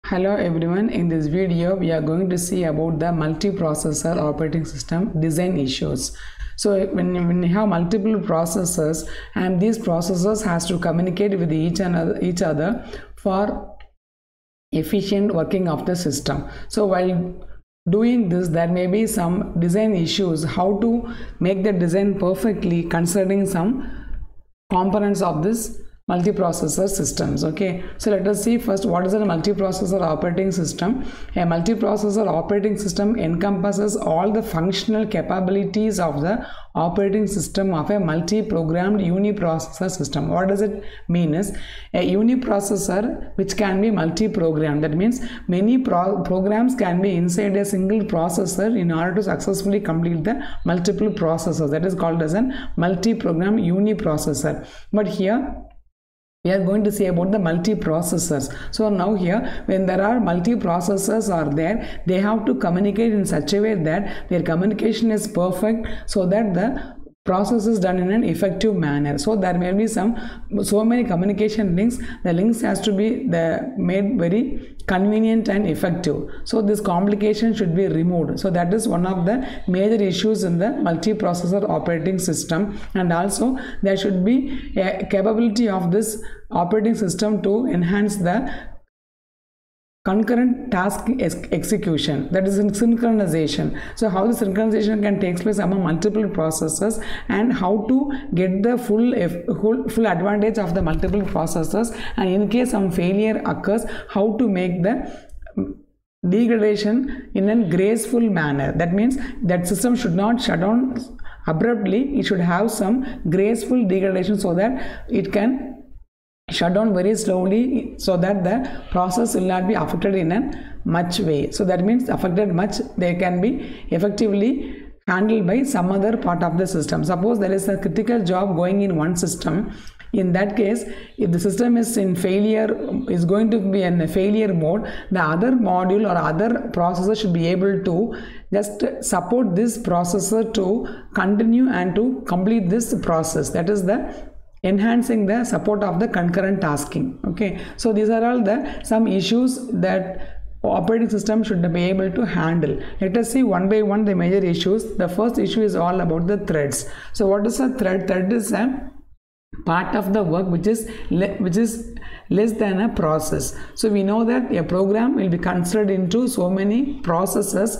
Hello everyone, in this video we are going to see about the multiprocessor operating system design issues. So when you have multiple processors and these processors has to communicate with each other for efficient working of the system. So while doing this, there may be some design issues, how to make the design perfectly concerning some components of this multiprocessor systems. Okay, so let us see first what is a multiprocessor operating system. A multiprocessor operating system encompasses all the functional capabilities of the operating system of a multi-programmed uniprocessor system. What does it mean is a uniprocessor which can be multi-programmed. That means many programs can be inside a single processor in order to successfully complete the multiple processors. That is called as a multi-programmed uniprocessor. But here we are going to see about the multiprocessors. So now here, when there are multiprocessors are there, they have to communicate in such a way that their communication is perfect, so that the process is done in an effective manner. So there may be so many communication links. The links has to be made very convenient and effective. So this complication should be removed. So that is one of the major issues in the multiprocessor operating system. And also there should be a capability of this operating system to enhance the concurrent task execution, that is in synchronization. So how the synchronization can take place among multiple processes and how to get the full advantage of the multiple processes, and in case some failure occurs, how to make the degradation in a graceful manner. That means that system should not shut down abruptly, it should have some graceful degradation so that it can shut down very slowly, so that the process will not be affected in a much way. So that means affected much, they can be effectively handled by some other part of the system. Suppose there is a critical job going in one system. In that case, if the system is in failure, is going to be in a failure mode, the other module or other processor should be able to just support this processor to continue and to complete this process. That is the enhancing the support of the concurrent tasking. Okay, so these are all some issues that operating system should be able to handle. Let us see one by one the major issues. The first issue is all about the threads. So what is a thread? Thread is a part of the work which is less than a process. So we know that a program will be considered into so many processes.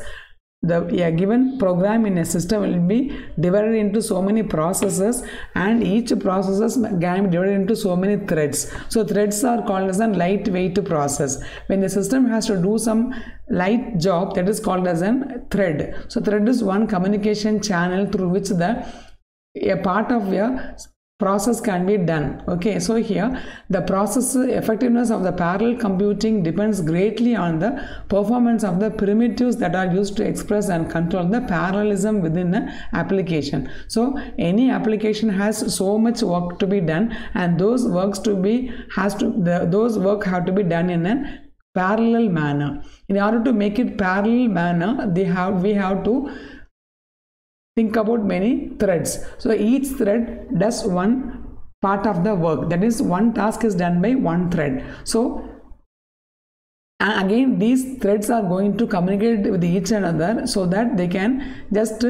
A given program in a system will be divided into so many processes, and each processes can be divided into so many threads. So threads are called as a lightweight process. When the system has to do some light job, that is called as a thread. So thread is one communication channel through which a part of a process can be done. Okay, so here the process effectiveness of the parallel computing depends greatly on the performance of the primitives that are used to express and control the parallelism within an application. So any application has so much work to be done, and those work have to be done in a parallel manner. In order to make it parallel manner, we have to think about many threads. So each thread does one part of the work, that is one task is done by one thread. So again these threads are going to communicate with each another so that they can just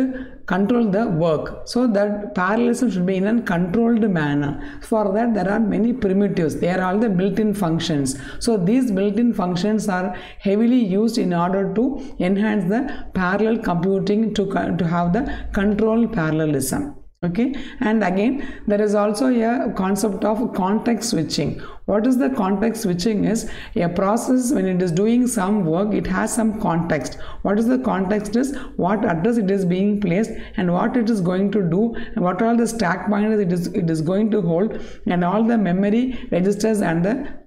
control the work. So that parallelism should be in a controlled manner. For that there are many primitives. They are all the built-in functions. So these built-in functions are heavily used in order to enhance the parallel computing to have the control parallelism. Okay, and again there is also a concept of context switching. What is the context switching? Is a process when it is doing some work, it has some context. What is the context? Is what address it is being placed and what it is going to do, and what are the stack pointers it is going to hold, and all the memory registers and the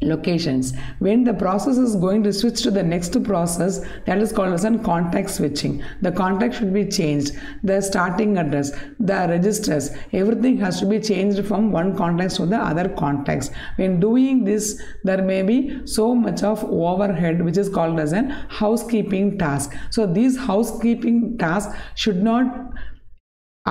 locations. When the process is going to switch to the next process, that is called as context switching. The context should be changed. The starting address, the registers, everything has to be changed from one context to the other context. When doing this, there may be so much of overhead, which is called as an housekeeping task. So these housekeeping tasks should not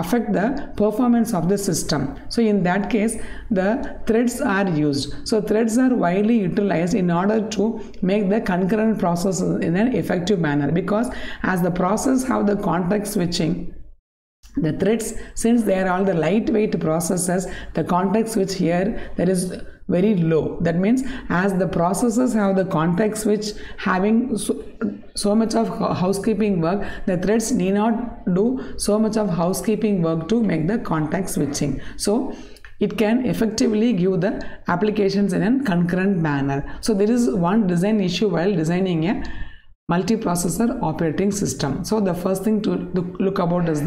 affect the performance of the system. So in that case, the threads are used. So threads are widely utilized in order to make the concurrent process in an effective manner, because as the process have the context switching, the threads, since they are all the lightweight processes, the context switch here that is very low. That means as the processes have the context switch having so much of housekeeping work, the threads need not do so much of housekeeping work to make the context switching. So it can effectively give the applications in a concurrent manner. So there is one design issue while designing a multiprocessor operating system. So the first thing to look about is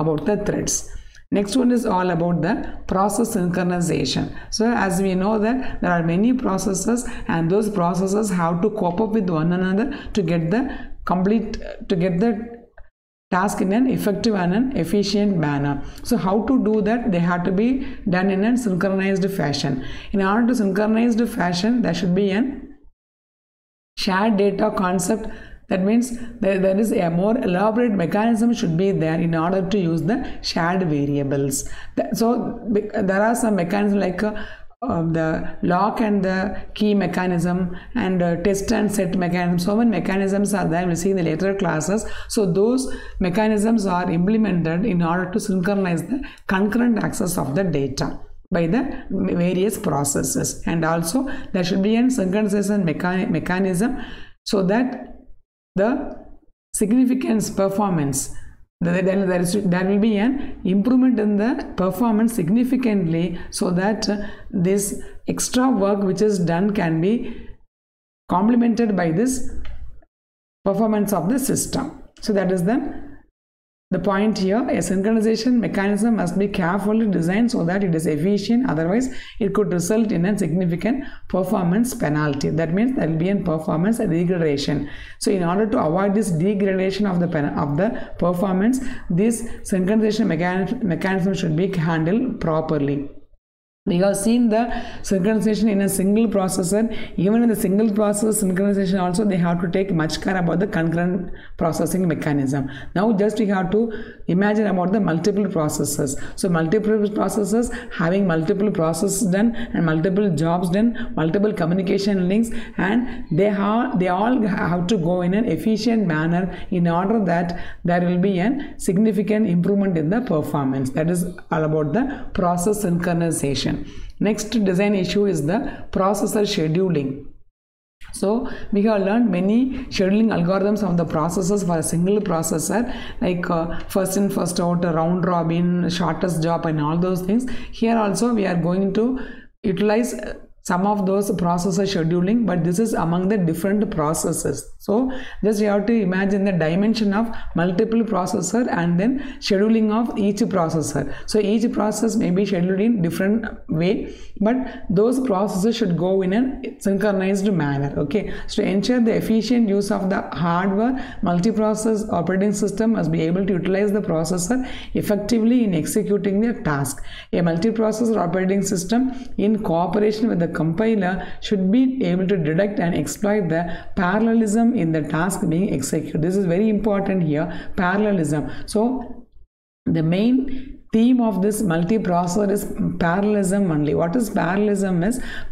about the threads. Next one is all about the process synchronization. So as we know that there are many processes, and those processes have to cope up with one another to get the task in an effective and an efficient manner. So how to do that? They have to be done in a synchronized fashion. In order to synchronize fashion, there should be an shared data concept. That means there is a more elaborate mechanism should be there in order to use the shared variables. So there are some mechanisms like the lock and the key mechanism and test and set mechanism. So many mechanisms are there, we'll see in the later classes. So those mechanisms are implemented in order to synchronize the concurrent access of the data by the various processes. And also there should be a synchronization mechanism so that the significance performance, there will be an improvement in the performance significantly, so that this extra work which is done can be complemented by this performance of the system. So that is the point here. A synchronization mechanism must be carefully designed so that it is efficient, otherwise it could result in a significant performance penalty. That means there will be a performance degradation. So in order to avoid this degradation of the performance, this synchronization mechanism should be handled properly. We have seen the synchronization in a single processor. Even in the single process synchronization also, they have to take much care about the concurrent processing mechanism. Now just we have to imagine about the multiple processes. So multiple processes having multiple processes done and multiple jobs done, multiple communication links, and they all have to go in an efficient manner in order that there will be a significant improvement in the performance. That is all about the process synchronization. Next design issue is the processor scheduling. So we have learned many scheduling algorithms of the processors for a single processor, like first in first out, round robin, shortest job, and all those things. Here also we are going to utilize some of those processor scheduling, but this is among the different processes. So just you have to imagine the dimension of multiple processor and then scheduling of each processor. So each process may be scheduled in different way, but those processes should go in a synchronized manner. Okay, so to ensure the efficient use of the hardware, multiprocess operating system must be able to utilize the processor effectively in executing the task. A multiprocessor operating system in cooperation with the compiler should be able to detect and exploit the parallelism in the task being executed. This is very important here, parallelism. So the main theme of this multiprocessor is parallelism only. What is parallelism?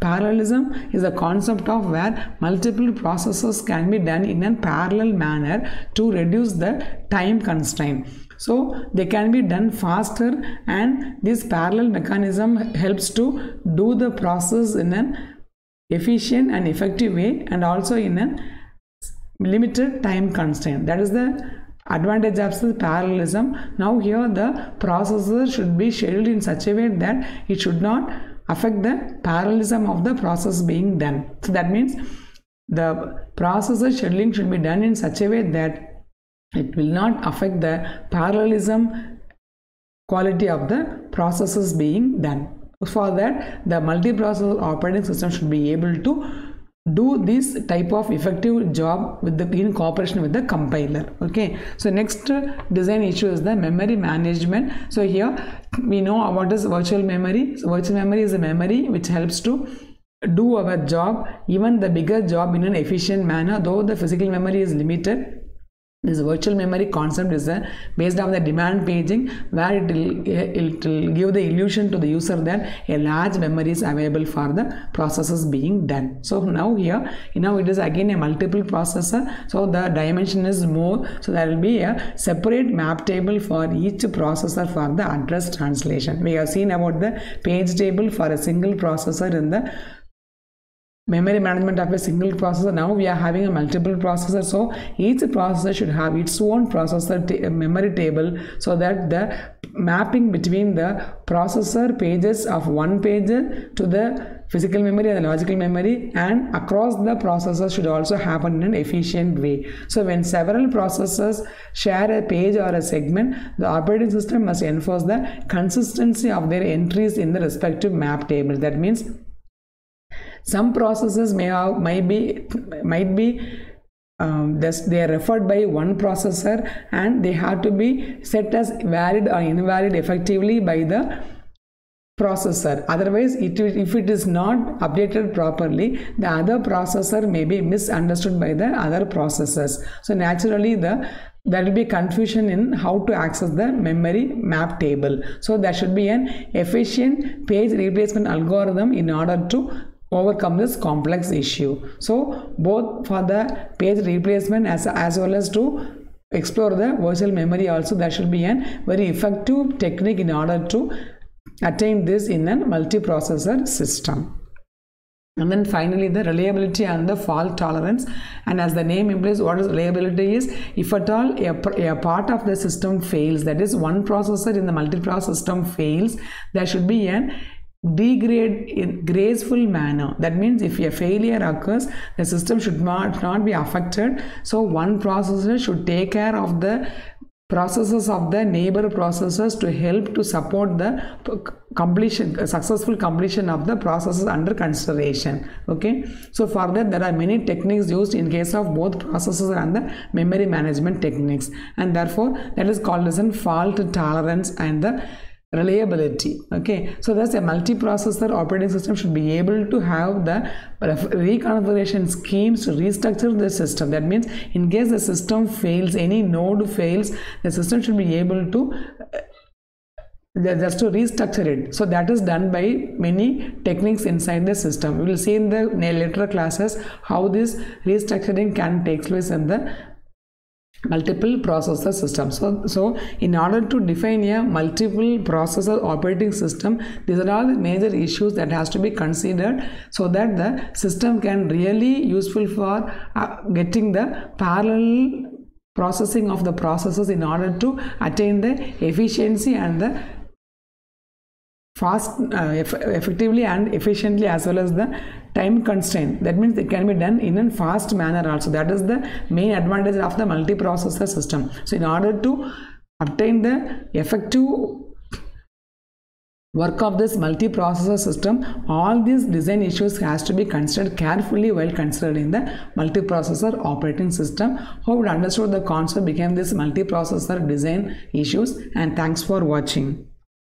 Parallelism is a concept of where multiple processes can be done in a parallel manner to reduce the time constraint. So they can be done faster, and this parallel mechanism helps to do the process in an efficient and effective way, and also in a limited time constraint. That is the advantage of the parallelism. Now here the processor should be scheduled in such a way that it should not affect the parallelism of the process being done. So that means the processor scheduling should be done in such a way that it will not affect the parallelism quality of the processes being done. For that, the multiprocessor operating system should be able to do this type of effective job in cooperation with the compiler. Okay, so next design issue is the memory management. So here we know what is virtual memory. So virtual memory is a memory which helps to do our job, even the bigger job, in an efficient manner, though the physical memory is limited. This virtual memory concept is based on the demand paging, where it will give the illusion to the user that a large memory is available for the processes being done. So now here, it is again a multiple processor, so the dimension is more, so there will be a separate map table for each processor for the address translation. We have seen about the page table for a single processor in the memory management of a single processor. Now we are having a multiple processor, so each processor should have its own processor memory table, so that the mapping between the processor pages of one page to the physical memory and the logical memory and across the processors should also happen in an efficient way. So when several processors share a page or a segment, the operating system must enforce the consistency of their entries in the respective map tables. That means some processes might be they are referred by one processor, and they have to be set as valid or invalid effectively by the processor. Otherwise, if it is not updated properly, the other processor may be misunderstood by the other processors. So naturally, there will be confusion in how to access the memory map table. So there should be an efficient page replacement algorithm in order to overcome this complex issue. So both for the page replacement as well as to explore the virtual memory also, there should be a very effective technique in order to attain this in a multiprocessor system. And then finally, the reliability and the fault tolerance. And as the name implies, what is reliability is, if at all a part of the system fails, that is one processor in the multiprocessor system fails, there should be an degrade in graceful manner. That means if a failure occurs, the system should not be affected. So one processor should take care of the processes of the neighbor processors to help to support the successful completion of the processes under consideration. Okay, so for that there are many techniques used in case of both processors and the memory management techniques, and therefore that is called as a fault tolerance and the reliability. Okay, so that's a multiprocessor operating system should be able to have the reconfiguration schemes to restructure the system. That means in case the system fails, any node fails, the system should be able to just to restructure it. So that is done by many techniques inside the system. We will see in the later classes how this restructuring can take place in the multiple processor system. So in order to define a multiple processor operating system, these are all the major issues that has to be considered, so that the system can really useful for getting the parallel processing of the processes in order to attain the efficiency and the fast effectively and efficiently, as well as the time constraint. That means it can be done in a fast manner also. That is the main advantage of the multiprocessor system. So in order to obtain the effective work of this multiprocessor system, all these design issues has to be considered carefully while considering the multiprocessor operating system. Hope you understood the concept behind this multiprocessor design issues, and thanks for watching.